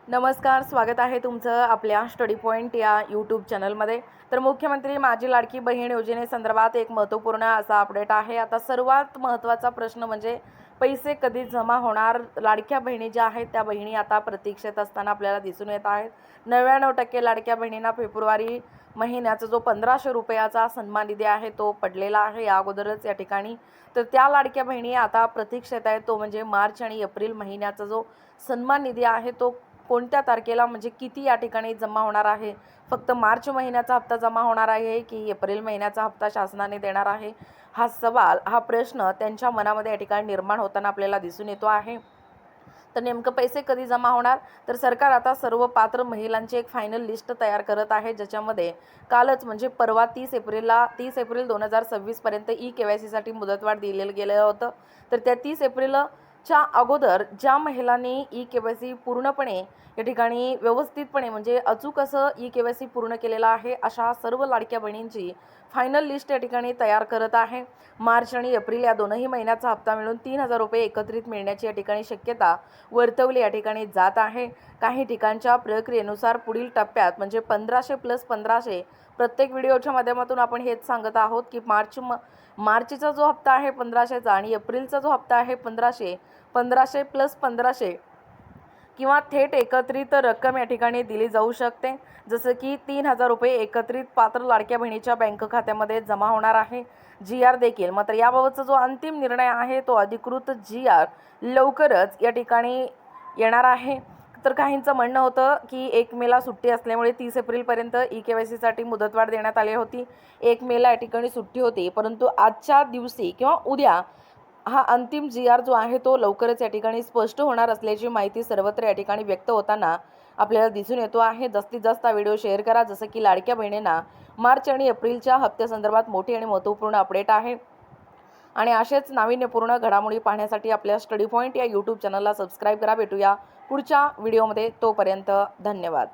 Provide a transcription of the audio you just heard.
नमस्कार, स्वागत आहे तुमचं आपल्या स्टडी पॉईंट या यूट्यूब चॅनलमध्ये। तर मुख्यमंत्री माझी लाडकी बहीण योजनेसंदर्भात एक महत्त्वपूर्ण असा अपडेट आहे। आता सर्वात महत्त्वाचा प्रश्न म्हणजे पैसे कधी जमा होणार। लाडक्या बहिणी ज्या आहेत त्या बहिणी आता प्रतीक्षेत असताना आपल्याला दिसून येत आहेत। 99% लाडक्या बहिणींना फेब्रुवारी महिन्याचा जो 1500 रुपयाचा सन्मान निधी आहे तो पडलेला आहे या अगोदरच या ठिकाणी। तर त्या लाडक्या बहिणी आता प्रतीक्षेत आहेत, तो म्हणजे मार्च आणि एप्रिल महिन्याचा जो सन्मान निधी आहे तो कोणत्या तारखेला म्हणजे किती या ठिकाणी जमा होणार आहे। फक्त मार्च महिन्याचा हप्ता जमा होणार आहे की एप्रिल महिन्याचा हप्ता शासनाने देणार आहे, हा सवाल हा प्रश्न त्यांच्या मनामध्ये या ठिकाणी निर्माण होताना आपल्याला दिसून येतो आहे। तर नेमकं पैसे कधी जमा होणार, तर सरकार आता सर्व पात्र महिलांची एक फायनल लिस्ट तयार करत आहे, ज्याच्यामध्ये कालच म्हणजे परवा 30 एप्रिल 2026 पर्यंत KYC साठी मुदतवाढ दिलेलं गेलं होतं। तर त्या 30 एप्रिलच्या अगोदर ज्या महिलांनी KYC पूर्णपणे या ठिकाणी व्यवस्थितपणे म्हणजे अचूक असं KYC पूर्ण केलेलं आहे, अशा सर्व लाडक्या बहिणींची फायनल लिस्ट या ठिकाणी तयार करत आहे। मार्च आणि एप्रिल या दोनही महिन्याचा हप्ता मिळून 3000 रुपये एकत्रित मिळण्याची या ठिकाणी शक्यता वर्तवली या ठिकाणी जात आहे। काही ठिकाणच्या प्रक्रियेनुसार पुढील टप्प्यात म्हणजे 1500 + 1500 प्रत्येक व्हिडिओच्या माध्यमातून आपण हेच सांगत आहोत की मार्चचा जो हप्ता आहे 1500चा आणि एप्रिलचा जो हप्ता आहे 1500 + 1500 किंवा थेट एकत्रित रक्कम या ठिकाणी दिली जाऊ शकते। जसं की 3000 रुपये एकत्रित पात्र लाडक्या बहिणीच्या बँक खात्यामध्ये जमा होणार आहे। GR देखील, मात्र याबाबतचा जो अंतिम निर्णय आहे तो अधिकृत GR लवकरच या ठिकाणी येणार आहे। तर काहींचं म्हणणं होतं की 1 मेला सुट्टी असल्यामुळे 30 एप्रिलपर्यंत KYC साठी मुदतवाढ देण्यात आली होती। 1 मेला या ठिकाणी सुट्टी होती, परंतु आजच्या दिवशी किंवा उद्या हा अंतिम GR जो आहे तो लवकरच या ठिकाणी स्पष्ट होणार असल्याची माहिती सर्वत्र या ठिकाणी व्यक्त होताना आपल्याला दिसून येतो आहे। जास्तीत जास्त व्हिडिओ शेअर करा, जसं की लाडक्या बहिणींना मार्च आणि एप्रिलच्या हप्त्यासंदर्भात मोठी आणि महत्त्वपूर्ण अपडेट आहे। आणि असेच नाविन्यपूर्ण घडामोडी पाहण्यासाठी आपल्या स्टडी पॉईंट या यूट्यूब चॅनलला सबस्क्राईब करा। भेटूया पुढच्या व्हिडिओमध्ये, तोपर्यंत धन्यवाद।